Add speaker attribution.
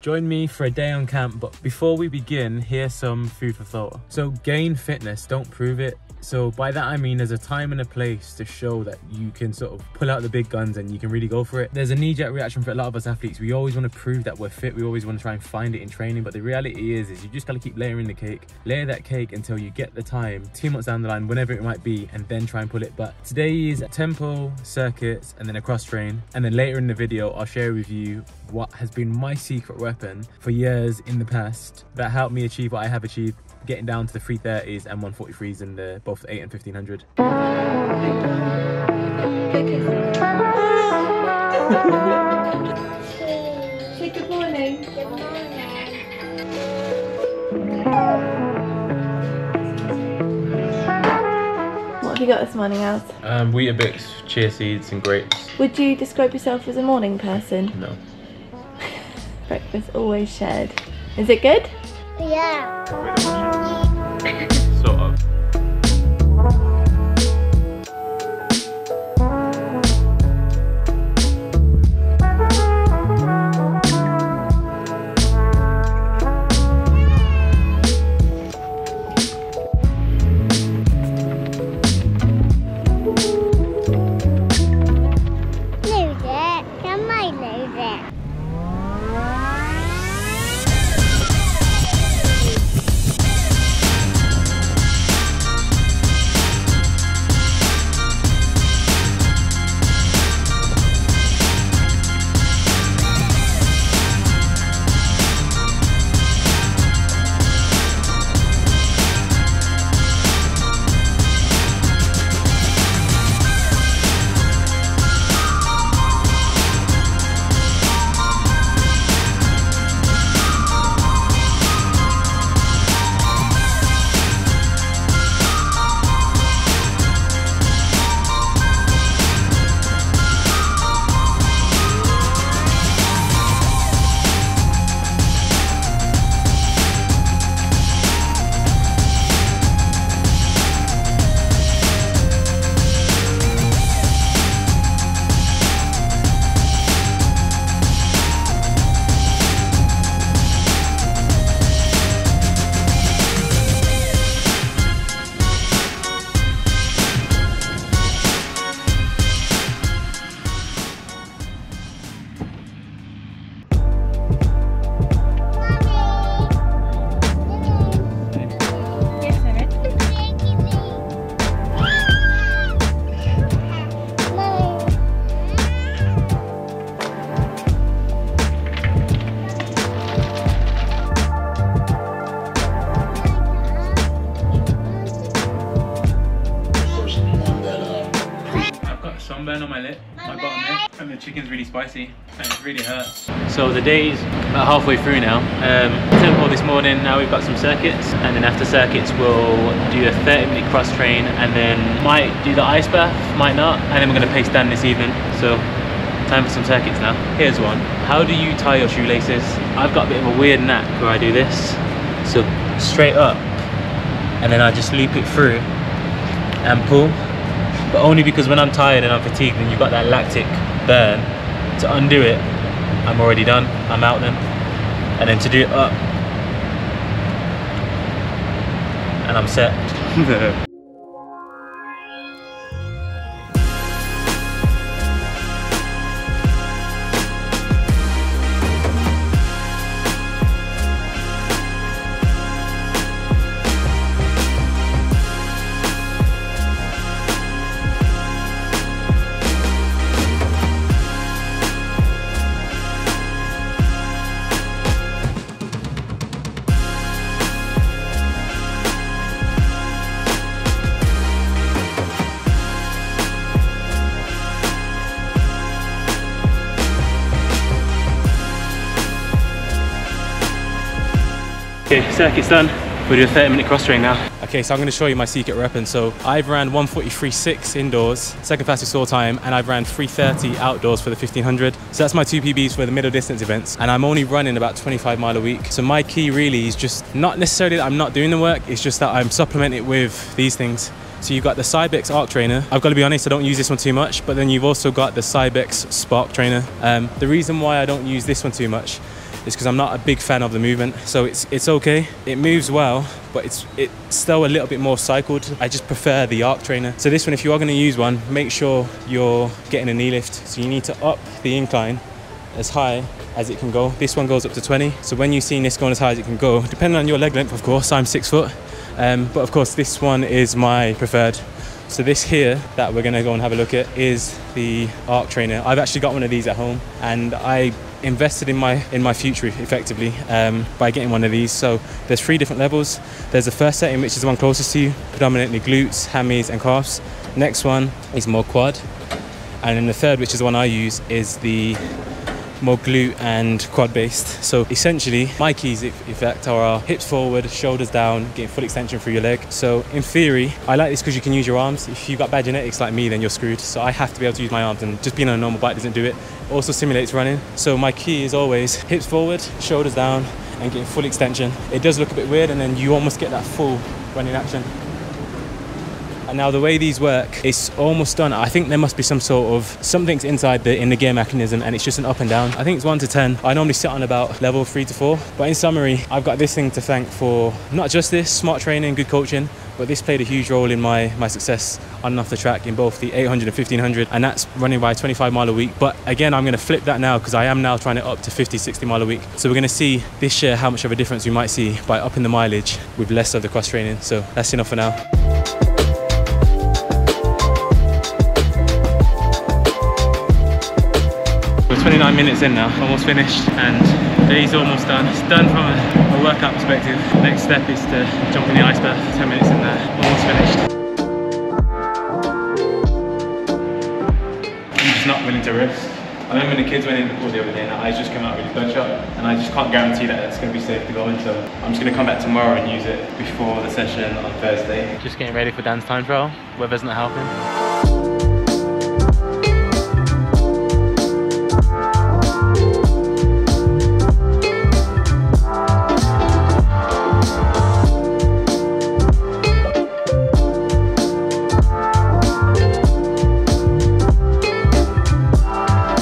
Speaker 1: Join me for a day on camp, but before we begin, here's some food for thought. So gain fitness, don't prove it. So by that I mean there's a time and a place to show that you can sort of pull out the big guns and you can really go for it. There's a knee-jerk reaction for a lot of us athletes. We always want to prove that we're fit. We always want to try and find it in training, but the reality is you just gotta keep layering the cake. Layer that cake until you get the time, 2 months down the line, whenever it might be, and then try and pull it. But today is tempo, circuits, and then a cross train. And then later in the video, I'll share with you what has been my secret weapon for years in the past that helped me achieve what I have achieved, getting down to the 330s and 143s in the both 8 and 1500.
Speaker 2: Say good morning.
Speaker 3: Good morning.
Speaker 2: What have you got this morning, Giles?
Speaker 1: Weetabix, chia seeds and grapes.
Speaker 2: Would you describe yourself as a morning person?
Speaker 1: No.
Speaker 2: Breakfast always shared. Is it good?
Speaker 3: Yeah.
Speaker 1: Sort of.
Speaker 3: Lose it. Can I lose it?
Speaker 1: Sunburn on my lip, my bottom lip, and the chicken's really spicy and it really hurts. So the day's about halfway through now. Tempo this morning, now we've got some circuits, and then after circuits we'll do a 30-minute cross train, and then might do the ice bath, might not, and then we're going to pace down this evening. So time for some circuits now. Here's one. How do you tie your shoelaces? I've got a bit of a weird knack where I do this. So straight up, and then I just loop it through and pull. But only because when I'm tired and I'm fatigued and you've got that lactic burn, to undo it, I'm already done, I'm out then. And then to do it up, and I'm set. Okay, circuit's done. We'll do a 30-minute cross train now. Okay, so I'm going to show you my secret weapon. So I've ran 1:43.6 indoors, second fastest all time, and I've ran 3:30 outdoors for the 1500. So that's my 2 PBs for the middle distance events, and I'm only running about 25 miles a week. So my key really is just not necessarily that I'm not doing the work, it's just that I'm supplementing it with these things. So you've got the Cybex Arc Trainer. I've got to be honest, I don't use this one too much, but then you've also got the Cybex Spark Trainer. The reason why I don't use this one too much is because I'm not a big fan of the movement. So it's okay, it moves well, but it's still a little bit more cycled. I just prefer the arc trainer. So this one, if you are going to use one, make sure you're getting a knee lift. So you need to up the incline as high as it can go. This one goes up to 20. So when you've seen this going as high as it can go, depending on your leg length, of course, I'm 6 foot. But of course, this one is my preferred. So this here that we're gonna go and have a look at is the arc trainer. I've actually got one of these at home, and I invested in my future effectively by getting one of these. So there's 3 different levels. There's the first setting, which is the one closest to you, predominantly glutes, hammies and calves. Next one is more quad, and then the third, which is the one I use, is the more glute and quad based. So essentially my keys in fact are hips forward, shoulders down, getting full extension through your leg. So in theory I like this because you can use your arms. If you've got bad genetics like me, then you're screwed. So I have to be able to use my arms, and just being on a normal bike doesn't do it. It also simulates running. So my key is always hips forward, shoulders down, and getting full extension. It does look a bit weird, and then you almost get that full running action. And now the way these work, it's almost done. I think there must be something's inside in the gear mechanism, and it's just an up and down. I think it's 1 to 10. I normally sit on about level 3 to 4. But in summary, I've got this thing to thank for not just this, smart training, good coaching, but this played a huge role in my success on and off the track in both the 800 and 1500, and that's running by 25 mile a week. But again, I'm gonna flip that now because I am now trying it up to 50, 60 mile a week. So we're gonna see this year how much of a difference we might see by upping the mileage with less of the cross training. So that's enough for now. We're 29 minutes in now, almost finished, and the day's almost done. It's done from a workout perspective. Next step is to jump in the ice bath. 10 minutes in there, almost finished. I'm just not willing to rest. I remember when the kids went in the pool the other day and the eyes just came out really bloodshot, and I just can't guarantee that it's going to be safe to go in, so I'm just going to come back tomorrow and use it before the session on Thursday. Just getting ready for dance time trial. Weather's not helping.